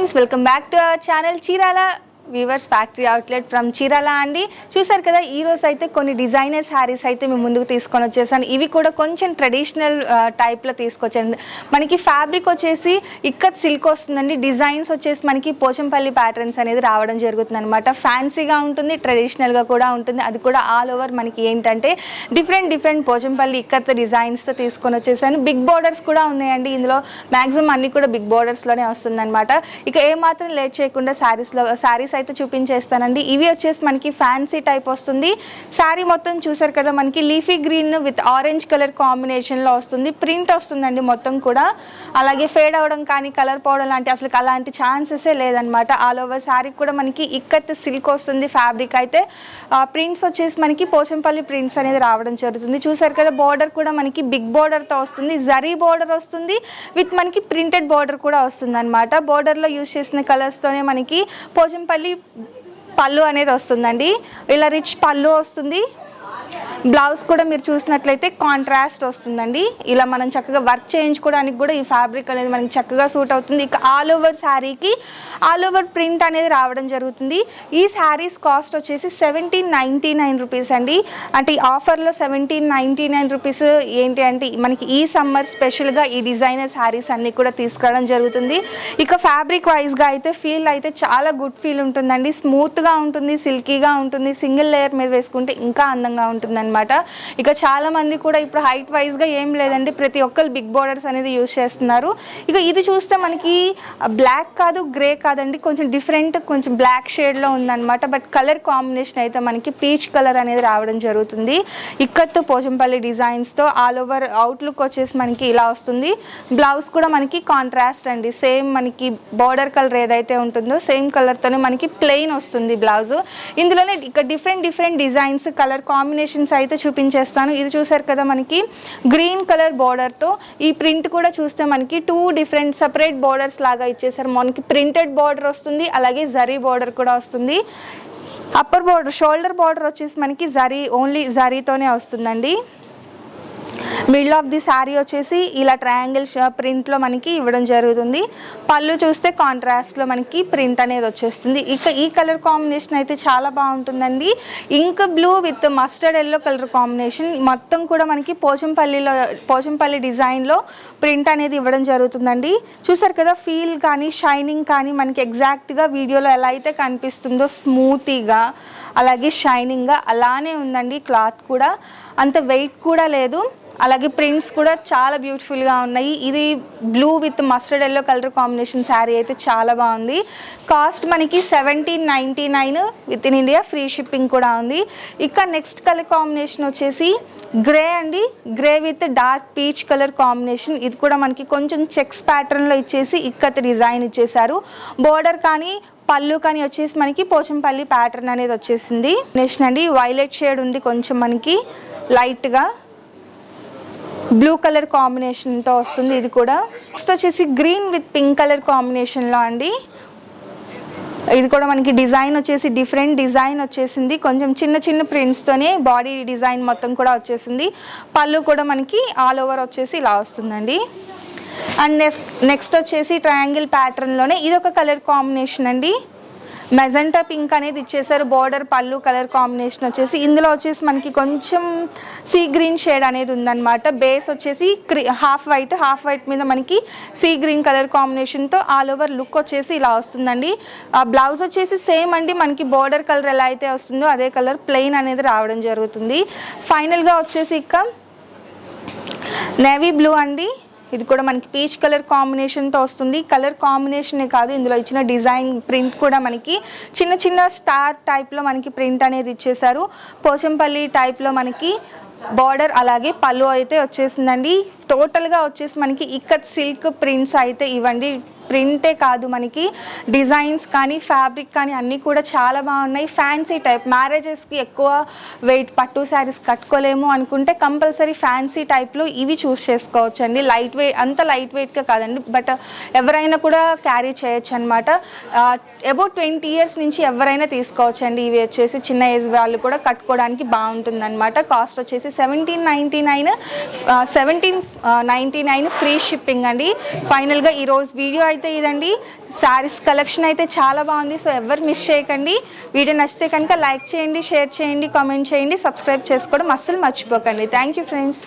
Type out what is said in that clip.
Friends, welcome back to our channel Chirala weavers factory outlet from Chirala అండి. చూసారు కదా, ఈ రోజు అయితే కొన్ని డిజైనర్ శారీస్ అయితే మేము ముందుకు తీసుకొని వచ్చేసాను. ఇవి కూడా కొంచెం ట్రెడిషనల్ టైప్లో తీసుకొచ్చాను. మనకి ఫ్యాబ్రిక్ వచ్చేసి ఇక్కత్ సిల్క్ వస్తుందండి. డిజైన్స్ వచ్చేసి మనకి పోచంపల్లి ప్యాటర్న్స్ అనేది రావడం జరుగుతుంది అనమాట. ఫ్యాన్సీగా ఉంటుంది, ట్రెడిషనల్గా కూడా ఉంటుంది. అది కూడా ఆల్ ఓవర్ మనకి ఏంటంటే డిఫరెంట్ పోచంపల్లి ఇక్కత్ డిజైన్స్తో తీసుకొని వచ్చేసాను. బిగ్ బోర్డర్స్ కూడా ఉన్నాయండి. ఇందులో మ్యాక్సిమం అన్ని కూడా బిగ్ బోర్డర్స్లోనే వస్తుంది అనమాట. ఇక ఏమాత్రం లేట్ చేయకుండా శారీస్ అయితే చూపించేస్తానండి. ఇవి వచ్చేసి మనకి ఫ్యాన్సీ టైప్ వస్తుంది. శారీ మొత్తం చూసారు కదా, మనకి leafy green with orange colour combination లో వస్తుంది. ప్రింట్ వస్తుందండి మొత్తం కూడా. అలాగే ఫేడ్ అవడం కానీ కలర్ పోవడం లాంటి అసలు అలాంటి ఛాన్సెసే లేదనమాట. ఆల్ ఓవర్ శారీ కూడా మనకి ఇక్కత్ సిల్క్ వస్తుంది. ఫ్యాబ్రిక్ అయితే ప్రింట్స్ వచ్చేసి మనకి పోచంపల్లి ప్రింట్స్ అనేది రావడం జరుగుతుంది. చూసారు కదా, బోర్డర్ కూడా మనకి బిగ్ బోర్డర్ తో వస్తుంది. జరీ బోర్డర్ వస్తుంది విత్ మనకి ప్రింటెడ్ బోర్డర్ కూడా వస్తుంది అనమాట. బోర్డర్ లో యూజ్ చేసిన కలర్స్ తోనే మనకి పోచంపల్లి పళ్ళు అనేది వస్తుందండి. ఇలా రిచ్ పళ్ళు వస్తుంది. బ్లౌజ్ కూడా మీరు చూసినట్లయితే కాంట్రాస్ట్ వస్తుందండి. ఇలా మనం చక్కగా వర్క్ చేయించుకోవడానికి కూడా ఈ ఫ్యాబ్రిక్ అనేది మనకి చక్కగా సూట్ అవుతుంది. ఇక ఆల్ ఓవర్ శారీకి ఆల్ ఓవర్ ప్రింట్ అనేది రావడం జరుగుతుంది. ఈ శారీస్ కాస్ట్ వచ్చేసి 1799 రూపీస్ అండి. అంటే ఈ ఆఫర్లో 1799 రూపీస్ ఏంటి అంటే మనకి ఈ సమ్మర్ స్పెషల్గా ఈ డిజైనర్ శారీస్ అన్నీ కూడా తీసుకురావడం జరుగుతుంది. ఇక ఫ్యాబ్రిక్ వైజ్గా అయితే ఫీల్ అయితే చాలా గుడ్ ఫీల్ ఉంటుందండి. స్మూత్గా ఉంటుంది, సిల్కీగా ఉంటుంది. సింగిల్ లేయర్ మీద వేసుకుంటే ఇంకా అందంగా ఉంటుందండి అనమాట. ఇక చాలా మంది కూడా ఇప్పుడు హైట్ వైజ్ గా ఏం లేదండి, ప్రతి ఒక్కరు బిగ్ బోర్డర్స్ అనేది యూజ్ చేస్తున్నారు. ఇక ఇది చూస్తే మనకి బ్లాక్ కాదు, గ్రే కాదండి, కొంచెం డిఫరెంట్, కొంచెం బ్లాక్ షేడ్ లో ఉందన్నమాట. బట్ కలర్ కాంబినేషన్ అయితే మనకి పీచ్ కలర్ అనేది రావడం జరుగుతుంది. ఇక్కత్తు పోచంపల్లి డిజైన్స్ తో ఆల్ ఓవర్ అవుట్లుక్ వచ్చేసి మనకి ఇలా వస్తుంది. బ్లౌజ్ కూడా మనకి కాంట్రాస్ట్ అండి. సేమ్ మనకి బోర్డర్ కలర్ ఏదైతే ఉంటుందో సేమ్ కలర్ తోనే మనకి ప్లెయిన్ వస్తుంది బ్లౌజ్. ఇందులోనే ఇక డిఫరెంట్ డిజైన్స్ కలర్ కాంబినేషన్స్ అయితే చూపించేస్తాను. ఇది చూసారు కదా, మనకి గ్రీన్ కలర్ బోర్డర్ తో ఈ ప్రింట్ కూడా చూస్తే మనకి 2 డిఫరెంట్ సెపరేట్ బోర్డర్స్ లాగా ఇచ్చేసారు. మనకి ప్రింటెడ్ బోర్డర్ వస్తుంది, అలాగే జరీ బోర్డర్ కూడా వస్తుంది. అప్పర్ బోర్డర్ షోల్డర్ బోర్డర్ వచ్చేసి మనకి ఓన్లీ జరీతోనే వస్తుందండి. మిడిల్ ఆఫ్ ది శారీ వచ్చేసి ఇలా ట్రయాంగిల్ ప్రింట్లో మనకి ఇవ్వడం జరుగుతుంది. పళ్ళు చూస్తే కాంట్రాస్ట్లో మనకి ప్రింట్ అనేది వచ్చేస్తుంది. ఇక ఈ కలర్ కాంబినేషన్ అయితే చాలా బాగుంటుందండి. Ink blue with mustard yellow colour combination మొత్తం కూడా మనకి పోచంపల్లి డిజైన్లో ప్రింట్ అనేది ఇవ్వడం జరుగుతుందండి. చూసారు కదా, ఫీల్ కానీ షైనింగ్ కానీ మనకి ఎగ్జాక్ట్గా వీడియోలో ఎలా అయితే కనిపిస్తుందో స్మూతీగా అలాగే షైనింగ్గా అలానే ఉందండి. క్లాత్ కూడా అంత వెయిట్ కూడా లేదు. అలాగే ప్రింట్స్ కూడా చాలా బ్యూటిఫుల్గా ఉన్నాయి. ఇది blue with mustard yellow colour combination sari అయితే చాలా బాగుంది. కాస్ట్ మనకి 1799 with in India, free shipping కూడా ఉంది. ఇక నెక్స్ట్ కలర్ కాంబినేషన్ వచ్చేసి గ్రే అండి. Grey with dark peach colour combination. ఇది కూడా మనకి కొంచెం చెక్స్ ప్యాటర్న్లో ఇచ్చేసి ఇక్కత్ డిజైన్ ఇచ్చేసారు. బోర్డర్ కానీ పళ్ళు కానీ వచ్చేసి మనకి పోచంపల్లి ప్యాటర్న్ అనేది వచ్చేసింది. నెక్స్ట్ అండి వైలెట్ షేడ్ ఉంది, కొంచెం మనకి లైట్గా బ్లూ కలర్ కాంబినేషన్తో వస్తుంది. ఇది కూడా నెక్స్ట్ వచ్చేసి గ్రీన్ విత్ పింక్ కలర్ కాంబినేషన్లో అండి. ఇది కూడా మనకి డిజైన్ వచ్చేసి డిఫరెంట్ డిజైన్ వచ్చేసింది. కొంచెం చిన్న ప్రింట్స్తోనే బాడీ డిజైన్ మొత్తం కూడా వచ్చేసింది. పళ్ళు కూడా మనకి ఆల్ ఓవర్ వచ్చేసి ఇలా వస్తుందండి. అండ్ నెక్స్ట్ వచ్చేసి ట్రయాంగిల్ ప్యాటర్న్లోనే ఇదొక కలర్ కాంబినేషన్ అండి. మెజెంటా పింక్ అనేది ఇచ్చేసారు. బోర్డర్ పళ్ళు కలర్ కాంబినేషన్ వచ్చేసి ఇందులో వచ్చేసి మనకి కొంచెం సీ గ్రీన్ షేడ్ అనేది ఉందన్నమాట. బేస్ వచ్చేసి హాఫ్ వైట్ మీద మనకి సీ గ్రీన్ కలర్ కాంబినేషన్తో ఆల్ ఓవర్ లుక్ వచ్చేసి ఇలా వస్తుందండి. బ్లౌజ్ వచ్చేసి సేమ్ అండి, మనకి బోర్డర్ కలర్ ఎలా అయితే వస్తుందో అదే కలర్ ప్లెయిన్ అనేది రావడం జరుగుతుంది. ఫైనల్గా వచ్చేసి ఇక నేవీ బ్లూ అండి. ఇది కూడా మనకి పీచ్ కలర్ కాంబినేషన్తో వస్తుంది. కలర్ కాంబినేషనే కాదు, ఇందులో ఇచ్చిన డిజైన్ ప్రింట్ కూడా మనకి చిన్న స్టార్ టైప్లో మనకి ప్రింట్ అనేది ఇచ్చేసారు. పోచంపల్లి టైప్లో మనకి బార్డర్ అలాగే పళ్ళు అయితే వచ్చేసిందండి. టోటల్గా వచ్చేసి మనకి ఇక్కత్ సిల్క్ ప్రింట్స్ అయితే ఇవ్వండి. ప్రింటే కాదు, మనకి డిజైన్స్ కానీ ఫ్యాబ్రిక్ కానీ అన్నీ కూడా చాలా బాగున్నాయి. ఫ్యాన్సీ టైప్, మ్యారేజెస్కి ఎక్కువ వెయిట్ పట్టు శారీస్ కట్టుకోలేము అనుకుంటే కంపల్సరీ ఫ్యాన్సీ టైప్లో ఇవి చూస్ చేసుకోవచ్చు అండి. లైట్ వెయిట్, అంత లైట్ వెయిట్గా కాదండి, బట్ ఎవరైనా కూడా క్యారీ చేయొచ్చు అనమాట. అబౌట్ 20 years నుంచి ఎవరైనా తీసుకోవచ్చు అండి. ఇవి వచ్చేసి చిన్న ఏజ్ వాళ్ళు కూడా కట్టుకోవడానికి బాగుంటుంది అనమాట. కాస్ట్ వచ్చేసి 1799 ఫ్రీ షిప్పింగ్ అండి. ఫైనల్గా ఈరోజు వీడియో అయితే అయితే ఇదండి శారీస్ కలెక్షన్ అయితే చాలా బాగుంది. సో ఎవరు మిస్ చేయకండి. వీడియో నచ్చితే కనుక లైక్ చేయండి, షేర్ చేయండి, కామెంట్ చేయండి, సబ్స్క్రైబ్ చేసుకోవడం అస్సలు మర్చిపోకండి. Thank you friends.